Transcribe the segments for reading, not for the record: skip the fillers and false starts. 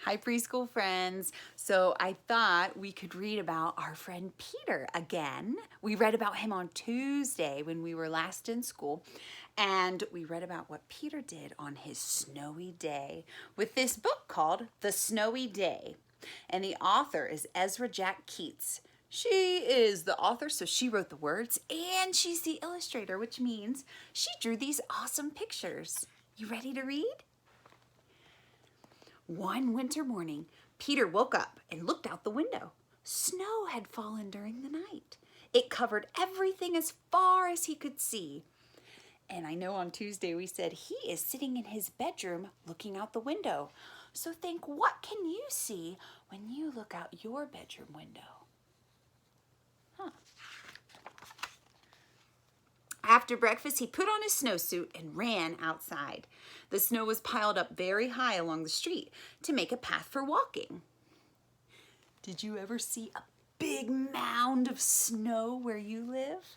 Hi, preschool friends. So I thought we could read about our friend Peter again. We read about him on Tuesday when we were last in school, and we read about what Peter did on his snowy day with this book called The Snowy Day. And the author is Ezra Jack Keats. She is the author, so she wrote the words, and she's the illustrator, which means she drew these awesome pictures. You ready to read? One winter morning, Peter woke up and looked out the window. Snow had fallen during the night. It covered everything as far as he could see. And I know on Tuesday we said he is sitting in his bedroom looking out the window. So think, what can you see when you look out your bedroom window? After breakfast, he put on his snowsuit and ran outside. The snow was piled up very high along the street to make a path for walking. Did you ever see a big mound of snow where you live?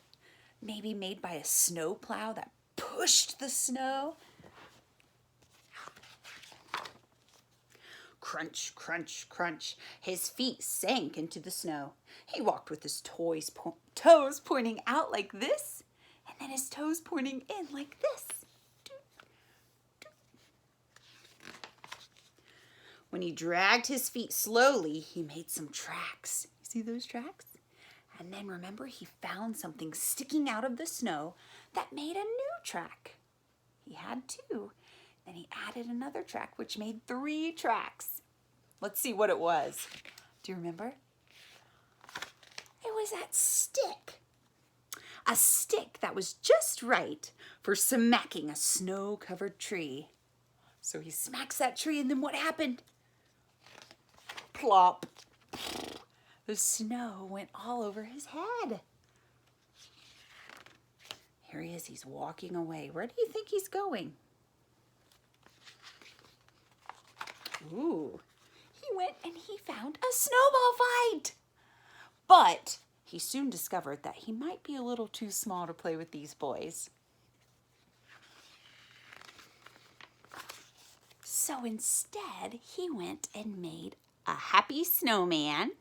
Maybe made by a snowplow that pushed the snow? Crunch, crunch, crunch. His feet sank into the snow. He walked with his toes pointing out like this, and then his toes pointing in like this. When he dragged his feet slowly, he made some tracks. You see those tracks? And then remember, he found something sticking out of the snow that made a new track. He had two. Then he added another track, which made 3 tracks. Let's see what it was. Do you remember? It was that stick. A stick that was just right for smacking a snow-covered tree. So he smacks that tree, and then what happened? Plop. The snow went all over his head. Here he is, he's walking away. Where do you think he's going? Ooh, he went and he found a snowball fight. But he soon discovered that he might be a little too small to play with these boys. So instead, he went and made a happy snowman.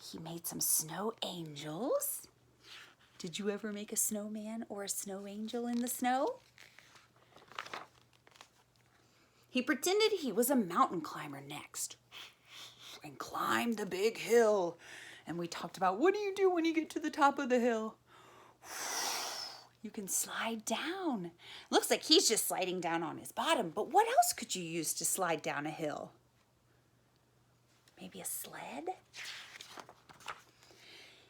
He made some snow angels. Did you ever make a snowman or a snow angel in the snow? He pretended he was a mountain climber next and climbed the big hill. And we talked about, what do you do when you get to the top of the hill? You can slide down. Looks like he's just sliding down on his bottom, but what else could you use to slide down a hill? Maybe a sled?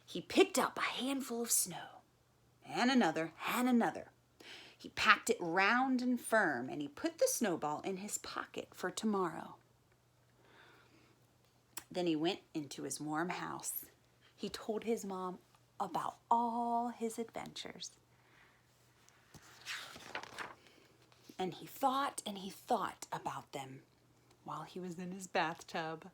He picked up a handful of snow, and another, and another. He packed it round and firm, and he put the snowball in his pocket for tomorrow. Then he went into his warm house. He told his mom about all his adventures. And he thought about them while he was in his bathtub.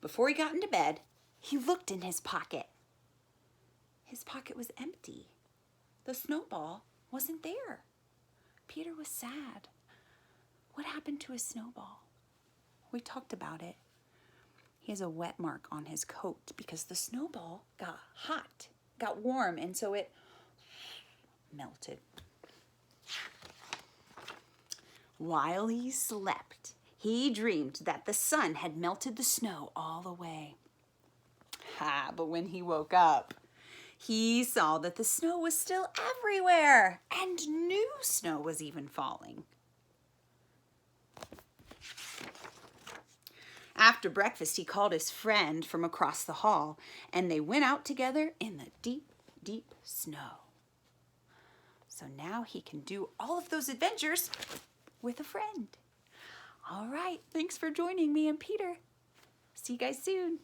Before he got into bed, he looked in his pocket. His pocket was empty. The snowball wasn't there. Peter was sad. What happened to his snowball? We talked about it. He has a wet mark on his coat because the snowball got hot, got warm, and so it melted. While he slept, he dreamed that the sun had melted the snow all away. But when he woke up, he saw that the snow was still everywhere, and new snow was even falling. After breakfast, he called his friend from across the hall, and they went out together in the deep, deep snow. So now he can do all of those adventures with a friend. All right, thanks for joining me and Peter. See you guys soon.